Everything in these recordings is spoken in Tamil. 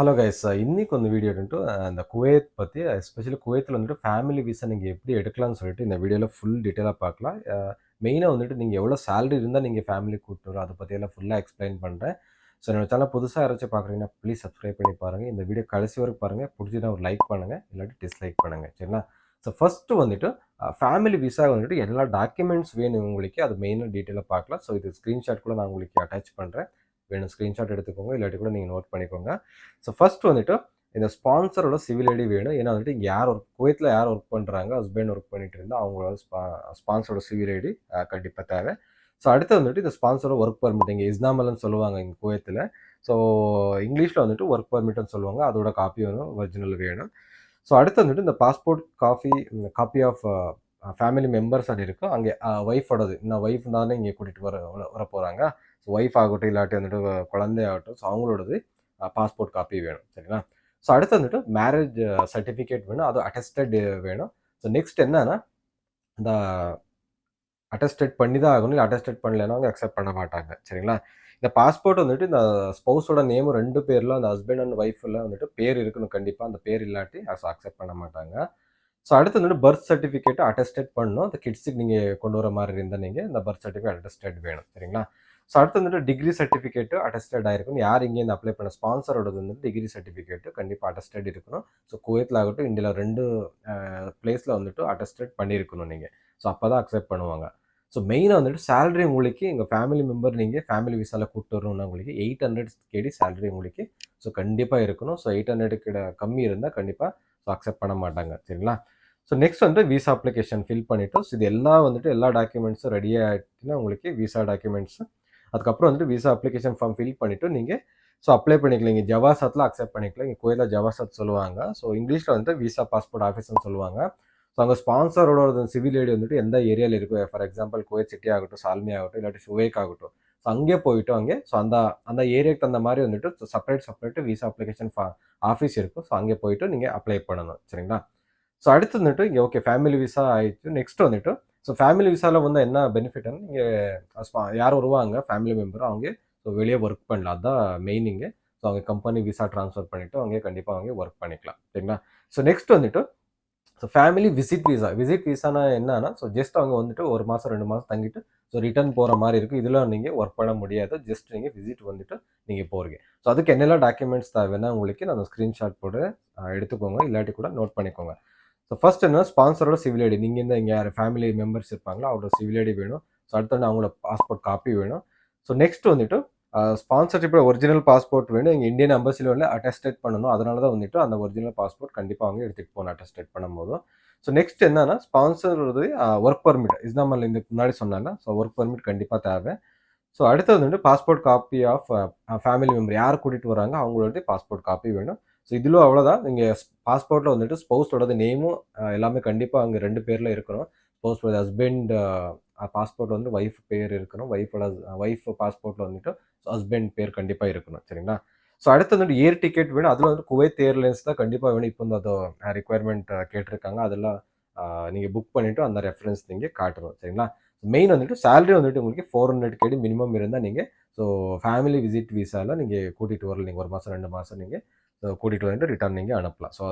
Hello guys. இன்னைக்கு வந்து வீடியோ வந்துட்டு அந்த குவைத் பத்தி எஸ்பெஷலி குவைத்ல வந்துட்டு ஃபேமிலி விசா நீங்க எப்படி எடுக்கலாம்னு சொல்லிட்டு இந்த வீடியோல ஃபுல் டீட்டெயிலா பார்க்கலாம். மெயினா வந்துட்டு நீங்க எவ்வளோ சேலரி இருந்தா நீங்க ஃபேமிலி கூட்டிட்டு வரும் அத பத்தியெல்லாம் ஃபுல்லா எக்ஸ்பிளைன் பண்றேன். ஸோ என்னோட சேனல் புதுசா யாராச்சும் பார்க்குறீங்கன்னா ப்ளீஸ் சப்ஸ்கிரைப் பண்ணி பாருங்க. இந்த வீடியோ கடைசி வரைக்கும் பாருங்க. புடிச்சதுனா ஒரு லைக் பண்ணுங்க. இல்லாட்டி டிஸ்லைக் பண்ணுங்க. சரிங்களா? ஸோ ஃபர்ஸ்ட் வந்துட்டு ஃபேமிலி விசா வந்துட்டு எல்லா டாக்குமெண்ட்ஸ் வேணும் உங்களுக்கு. அது மெயினா டீட்டெயிலா பார்க்கலாம். ஸோ இது ஸ்கிரீன்ஷாட் கூட நான் உங்களுக்கு அட்டாச் பண்றேன். வேணும் ஸ்கிரீன்ஷாட் எடுத்துக்கோங்க. இல்லாட்டி கூட நீங்க நோட் பண்ணிக்கோங்க. ஸோ ஃபர்ஸ்ட் வந்துட்டு இந்த ஸ்பான்சரோட சிவில் ஐடி வேணும். ஏன்னா வந்துட்டு இங்கே குவைத்தில் யார் ஒர்க் பண்ணுறாங்க, ஹஸ்பண்ட் ஒர்க் பண்ணிட்டு இருந்தால் அவங்களோட ஸ்பான்சரோட சிவில் ஐடி கண்டிப்பாக தேவை. ஸோ அடுத்து வந்துட்டு இந்த ஸ்பான்சரோட ஒர்க் பர்மிட் இங்கே இஸ்னாமல்னு சொல்லுவாங்க இங்கே குவைத்தில். ஸோ இங்கிலீஷில் வந்துட்டு ஒர்க் பர்மிட்னு சொல்லுவாங்க. அதோட காப்பி வேணும், ஒரிஜினல் வேணும். ஸோ அடுத்து வந்துட்டு இந்த passport copy of family members அது இருக்கும். அங்கே ஒய்ஃபோடது நான் ஒய்ஃப் தானே இங்கே கூட்டிகிட்டு வர போகிறாங்க. ஸோ ஒய்ஃப் ஆகட்டும் இல்லாட்டி வந்துட்டு குழந்தை ஆகட்டும், ஸோ அவங்களோடது பாஸ்போர்ட் காப்பி வேணும். சரிங்களா? ஸோ அடுத்து வந்துட்டு மேரேஜ் சர்டிஃபிகேட் வேணும். அது அட்டஸ்டட் வேணும். ஸோ நெக்ஸ்ட் என்னன்னா இந்த அட்டஸ்டட் பண்ணி தான் ஆகணும். இல்லை அட்டஸ்டட் பண்ணலைன்னா அவங்க அக்செப்ட் பண்ண மாட்டாங்க. சரிங்களா? இந்த பாஸ்போர்ட் வந்துட்டு இந்த ஸ்பௌஸோட நேம் 2 பேரில் அந்த ஹஸ்பண்ட் அண்ட் ஒய்ஃபில் வந்துட்டு பேர் இருக்கணும் கண்டிப்பாக. அந்த பேர் இல்லாட்டி அக்செப்ட் பண்ண மாட்டாங்க. ஸோ அடுத்து வந்துட்டு பர்த் சர்டிஃபிகேட் அட்டஸ்டட் பண்ணணும். அந்த கிட்ஸுக்கு நீங்கள் கொண்டு வர மாதிரி இருந்தால் நீங்கள் இந்த பர்த் சர்டிஃபிகேட் அட்டஸ்டட் வேணும். சரிங்களா? ஸோ அடுத்து வந்துட்டு டிகிரி சர்டிஃபிகேட்டு அட்டஸ்டட் ஆகிருக்கும். யார் இங்கேருந்து அப்ளை பண்ண ஸ்பான்சரோடது வந்துட்டு டிகிரி சர்டிஃபிகேட்டு கண்டிப்பாக அட்டஸ்டட் இருக்கணும். ஸோ குவைத்தில் ஆகட்டும் இந்தியாவில் 2 பிளேஸில் வந்துட்டு அட்டஸ்டட் பண்ணியிருக்கணும் நீங்கள். ஸோ அப்போ தான் அக்செப்ட் பண்ணுவாங்க. ஸோ மெயினாக வந்துட்டு சேலரி உங்களுக்கு எங்கள் ஃபேமிலி மெம்பர் நீங்கள் ஃபேமிலி விசாவில் கூப்பிட்டு வரணும்னா உங்களுக்கு 800 கேடி சேலரி உங்களுக்கு ஸோ கண்டிப்பாக இருக்கணும். ஸோ 800 கம்மி இருந்தால் கண்டிப்பாக ஸோ அக்செப்ட் பண்ண மாட்டாங்க. சரிங்களா? ஸோ நெக்ஸ்ட் வந்துட்டு விசா அப்ளிகேஷன் ஃபில் பண்ணிவிட்டோம். ஸோ இது எல்லாம் வந்துட்டு எல்லா டாக்குமெண்ட்ஸும் ரெடி ஆகிட்டுன்னா உங்களுக்கு விசா டாக்குமெண்ட்ஸு அதுக்கப்புறம் வந்துட்டு விசா அப்ளிகேஷன் ஃபார்ம் ஃபில் பண்ணிவிட்டு நீங்கள் ஸோ அப்ளை பண்ணிக்கலாம். இங்கே ஜவாசாத்தில் அக்செப்ட் பண்ணிக்கலாம். இங்கே கோயிலில் ஜவாசாத் சொல்லுவாங்க. ஸோ இங்கிலீஷில் வந்துட்டு விசா பாஸ்போர்ட் ஆஃபீஸ்னு சொல்லுவாங்க. ஸோ அங்கே ஸ்பான்சரோட சிவில் ஐடி வந்துட்டு எந்த ஏரியாவில் இருக்கும், ஃபார் எக்ஸாம்பிள் குவைத் சிட்டி ஆகட்டும், சால்மி ஆகட்டும், இல்லாட்டி ஷுவேக் ஆகட்டும், ஸோ அங்கே போயிட்டு அங்கே ஸோ அந்த ஏரியாவுக்கு தகுந்த மாதிரி வந்துட்டு செப்பரேட் விசா அப்ளிகேஷன் ஆஃபீஸ் இருக்கும். ஸோ அங்கே போயிட்டு நீங்கள் அப்ளை பண்ணணும். சரிங்களா? ஸோ அடுத்து வந்துட்டு இங்கே ஓகே ஃபேமிலி விசா ஆயிடுச்சு. நெக்ஸ்ட் வந்துட்டு ஸோ ஃபேமிலி விசாவில் வந்து என்ன பெனிஃபிட்னா நீங்கள் யார் வருவாங்க ஃபேமிலி மெம்பர் அவங்க ஸோ வெளியே ஒர்க் பண்ணலாம். அதுதான் மெயினிங்கு. ஸோ அவங்க கம்பெனி விசா ட்ரான்ஸ்ஃபர் பண்ணிவிட்டு அவங்க கண்டிப்பாக அவங்க ஒர்க் பண்ணிக்கலாம். சரிங்களா? ஸோ நெக்ஸ்ட் வந்துட்டு ஸோ ஃபேமிலி விசிட் விசானா என்னன்னா ஸோ ஜஸ்ட் அவங்க வந்துட்டு 1 மாதம் 2 மாதம் தங்கிட்டு ஸோ ரிட்டர்ன் போகிற மாதிரி இருக்குது. இதில் நீங்கள் ஒர்க் பண்ண முடியாது. ஜஸ்ட் நீங்கள் விசிட் வந்துட்டு நீங்கள் போகிறீங்க. ஸோ அதுக்கு என்னெல்லாம் டாக்குமெண்ட்ஸ் தேவைன்னா உங்களுக்கு நான் ஸ்க்ரீன்ஷாட் போட்டு எடுத்துக்கோங்க. இல்லாட்டி கூட நோட் பண்ணிக்கோங்க. ஸோ ஃபர்ஸ்ட் என்ன ஸ்பான்சரோட சிவில் ஐடி நீங்கள் இங்கே யார் ஃபேமிலி மெம்பர்ஸ் இருப்பாங்களோ அவரோட சிவில் ஐடி வேணும். ஸோ அடுத்து அவங்களோட பாஸ்போர்ட் காப்பி வேணும். ஸோ நெக்ஸ்ட் வந்துட்டு ஸ்பான்சர்ஷிப்போட ஒரிஜினல் பாஸ்போர்ட் வேணும். இங்கே இந்தியன் எம்பசியில் வந்து அட்டஸ்டேட் பண்ணணும். அதனால தான் வந்துட்டு அந்த ஒரிஜினல் பாஸ்போர்ட் கண்டிப்பாக அவங்க எடுத்துகிட்டு போகணும் அட்டஸ்டேட் பண்ணும்போதும். ஸோ நெக்ஸ்ட் என்னன்னா ஸ்பான்சரோட ஒர்க் பர்மிட் இஸ்னாமல் இந்த முன்னாடி சொன்னாங்க. ஸோ ஒர்க் பர்மிட் கண்டிப்பாக தேவை. ஸோ அடுத்தது வந்துட்டு passport copy of family member யார் கூட்டிகிட்டு வராங்க அவங்களோட பாஸ்போர்ட் காப்பி வேணும். ஸோ இதிலும் அவ்வளோதான். நீங்கள் பாஸ்போர்ட்டில் வந்துட்டு ஸ்பௌஸோடது நேமும் எல்லாமே கண்டிப்பாக அங்கே 2 பேரில் இருக்கணும். ஸ்பௌஸோட ஹஸ்பண்ட் பாஸ்போர்ட் வந்து ஒய்ஃப் பேர் இருக்கணும். ஒய்ஃப் பாஸ்போர்ட்டில் வந்துட்டு ஹஸ்பண்ட் பேர் கண்டிப்பாக இருக்கணும். சரிங்களா? ஸோ அடுத்து வந்துட்டு ஏர் டிக்கெட் வேணும். அதில் வந்து குவைத் ஏர்லைன்ஸ் தான் கண்டிப்பாக வேணும். இப்போ வந்து அதை ரிக்குவயர்மெண்ட் கேட்டிருக்காங்க. அதெல்லாம் நீங்கள் புக் பண்ணிவிட்டு அந்த ரெஃபரன்ஸ் நீங்கள் காட்டணும். சரிங்களா? மெயின் வந்துட்டு சேலரி வந்துட்டு உங்களுக்கு 400 கேடி மினிமம் இருந்தால் நீங்கள் ஸோ ஃபேமிலி விசிட் விசாவில் நீங்கள் கூட்டிகிட்டு வரல. நீங்கள் 1 மாதம் 2 மாதம் நீங்கள் கூட்டிகிட்டு வந்துட்டு ரிட்டர்ன் நீங்கள் அனுப்பலாம். ஸோ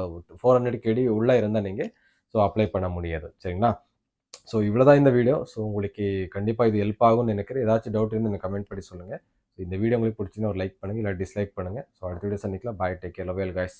400 கேடி உள்ளே இருந்தால் நீங்கள் ஸோ அப்ளை பண்ண முடியாது. சரிங்களா? ஸோ இவ்வளோ தான் இந்த வீடியோ. ஸோ உங்களுக்கு கண்டிப்பாக இது ஹெல்ப் ஆகும்னு நினைக்கிறேன். ஏதாச்சும் டவுட் இருந்தால் எனக்கு கமெண்ட் பண்ணி சொல்லுங்கள். இந்த வீடியோ உங்களுக்கு பிடிச்சிருந்தா ஒரு லைக் பண்ணுங்கள், இல்லை டிஸ்லைக் பண்ணுங்கள். ஸோ அடுத்த வீடியோ சந்திக்கலாம். Bye, take care, love you all guys.